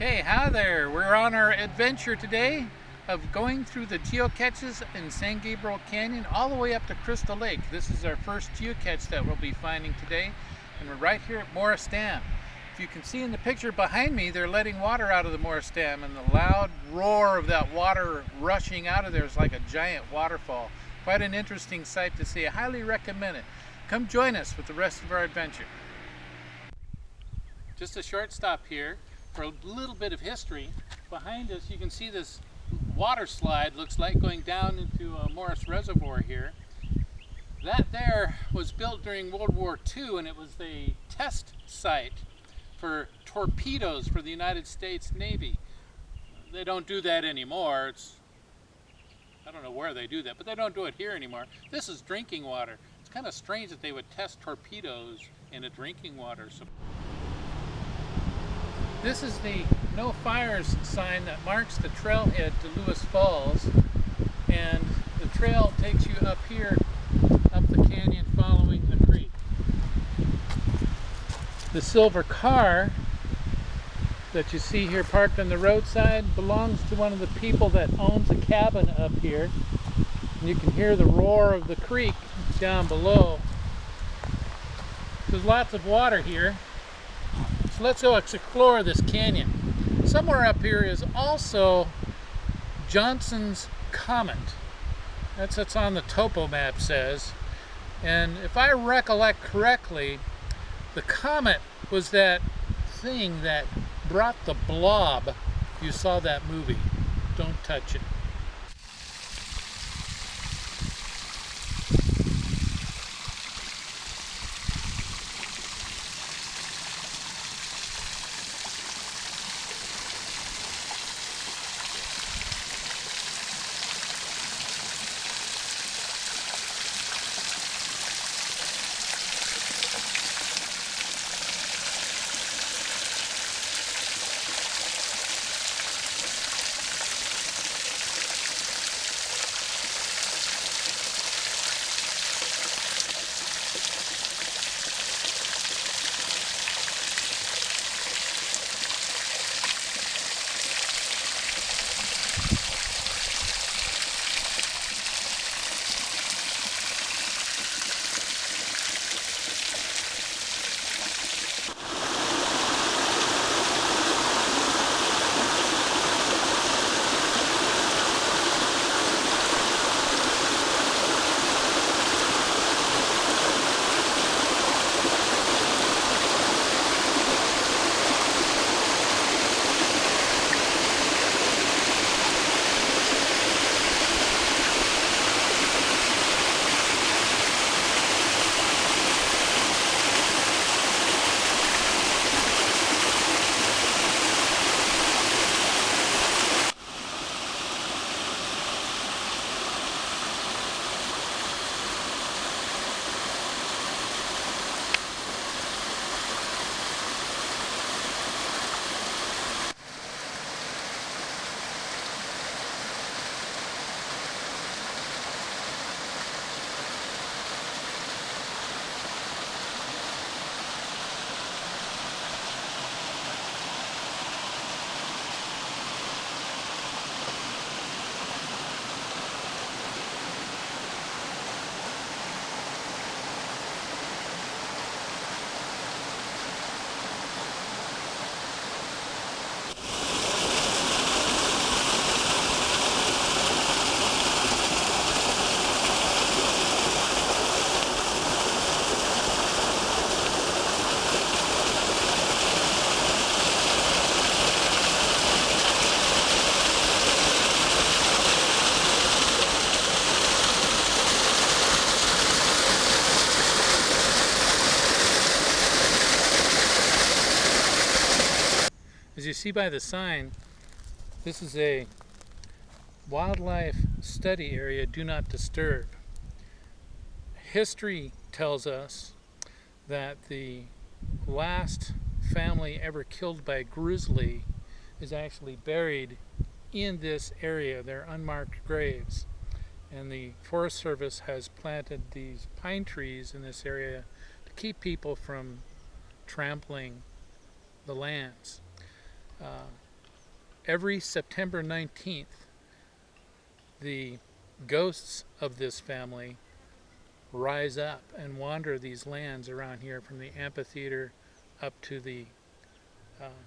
Okay, hi there. We're on our adventure today of going through the geocaches in San Gabriel Canyon all the way up to Crystal Lake. This is our first geocache that we'll be finding today, and we're right here at Morris Dam. If you can see in the picture behind me, they're letting water out of the Morris Dam, and the loud roar of that water rushing out of there is like a giant waterfall. Quite an interesting sight to see. I highly recommend it. Come join us with the rest of our adventure. Just a short stop here for a little bit of history. Behind us you can see this water slide, looks like going down into a Morris Reservoir here. That there was built during World War II, and it was a test site for torpedoes for the United States Navy. They don't do that anymore. I don't know where they do that, but they don't do it here anymore. This is drinking water. It's kind of strange that they would test torpedoes in a drinking water. This is the no fires sign that marks the trailhead to Lewis Falls, and the trail takes you up here, up the canyon following the creek. The silver car that you see here parked on the roadside belongs to one of the people that owns a cabin up here. And you can hear the roar of the creek down below. There's lots of water here. So let's go explore this canyon. Somewhere up here is also Johnson's Comet. That's what's on the topo map says. And if I recollect correctly, the comet was that thing that brought the blob. You saw that movie. Don't touch it. As you see by the sign, this is a wildlife study area, do not disturb. History tells us that the last family ever killed by grizzly is actually buried in this area. They're unmarked graves. And the Forest Service has planted these pine trees in this area to keep people from trampling the lands. every September 19th, the ghosts of this family rise up and wander these lands around here from the amphitheater up to the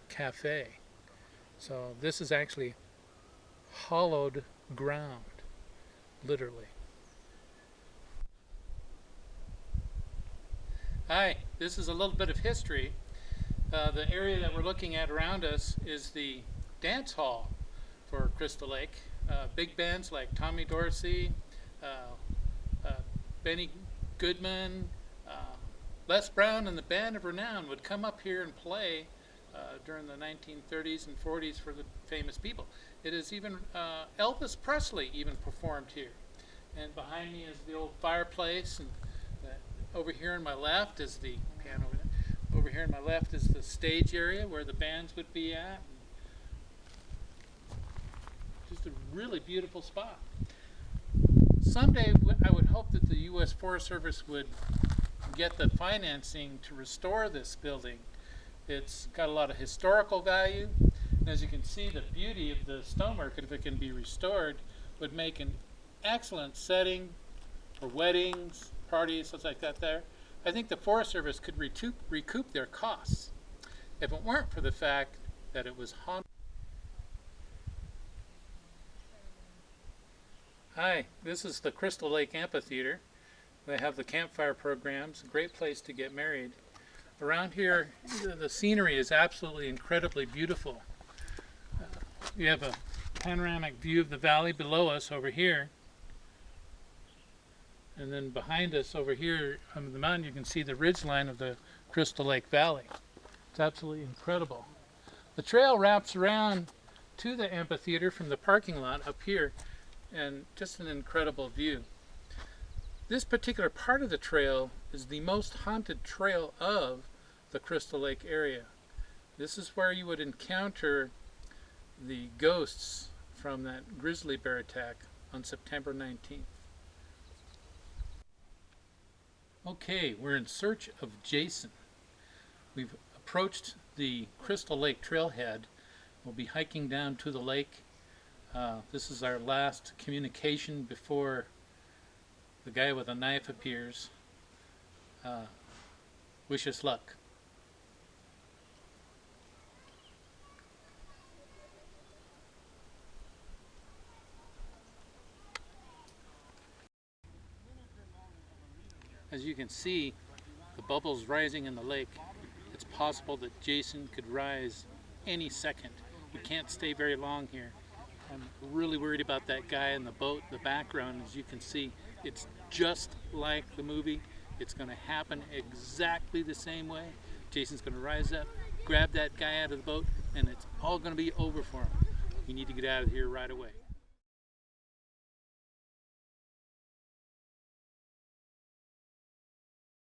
cafe. So this is actually hollowed ground, literally. Hi, this is a little bit of history. The area that we're looking at around us is the dance hall for Crystal Lake. Big bands like Tommy Dorsey, Benny Goodman, Les Brown and the Band of Renown would come up here and play during the 1930s and 40s for the famous people. It is even Elvis Presley even performed here. And behind me is the old fireplace, and over here on my left is the piano. Over here on my left is the stage area where the bands would be at. Just a really beautiful spot. Someday I would hope that the U.S. Forest Service would get the financing to restore this building. It's got a lot of historical value, and as you can see, the beauty of the stonework, if it can be restored, would make an excellent setting for weddings, parties, such like that there. I think the Forest Service could recoup their costs if it weren't for the fact that it was haunted. Hi, this is the Crystal Lake Amphitheater. They have the campfire programs, a great place to get married. Around here, the scenery is absolutely incredibly beautiful. You have a panoramic view of the valley below us over here. And then behind us over here on the mountain, you can see the ridge line of the Crystal Lake Valley. It's absolutely incredible. The trail wraps around to the amphitheater from the parking lot up here, and just an incredible view. This particular part of the trail is the most haunted trail of the Crystal Lake area. This is where you would encounter the ghosts from that grizzly bear attack on September 19th. Okay, we're in search of Jason. We've approached the Crystal Lake trailhead. We'll be hiking down to the lake. This is our last communication before the guy with a knife appears. Wish us luck. As you can see, the bubbles rising in the lake. It's possible that Jason could rise any second. We can't stay very long here. I'm really worried about that guy in the boat in the background. As you can see, it's just like the movie. It's going to happen exactly the same way. Jason's going to rise up, grab that guy out of the boat, and it's all going to be over for him. We need to get out of here right away.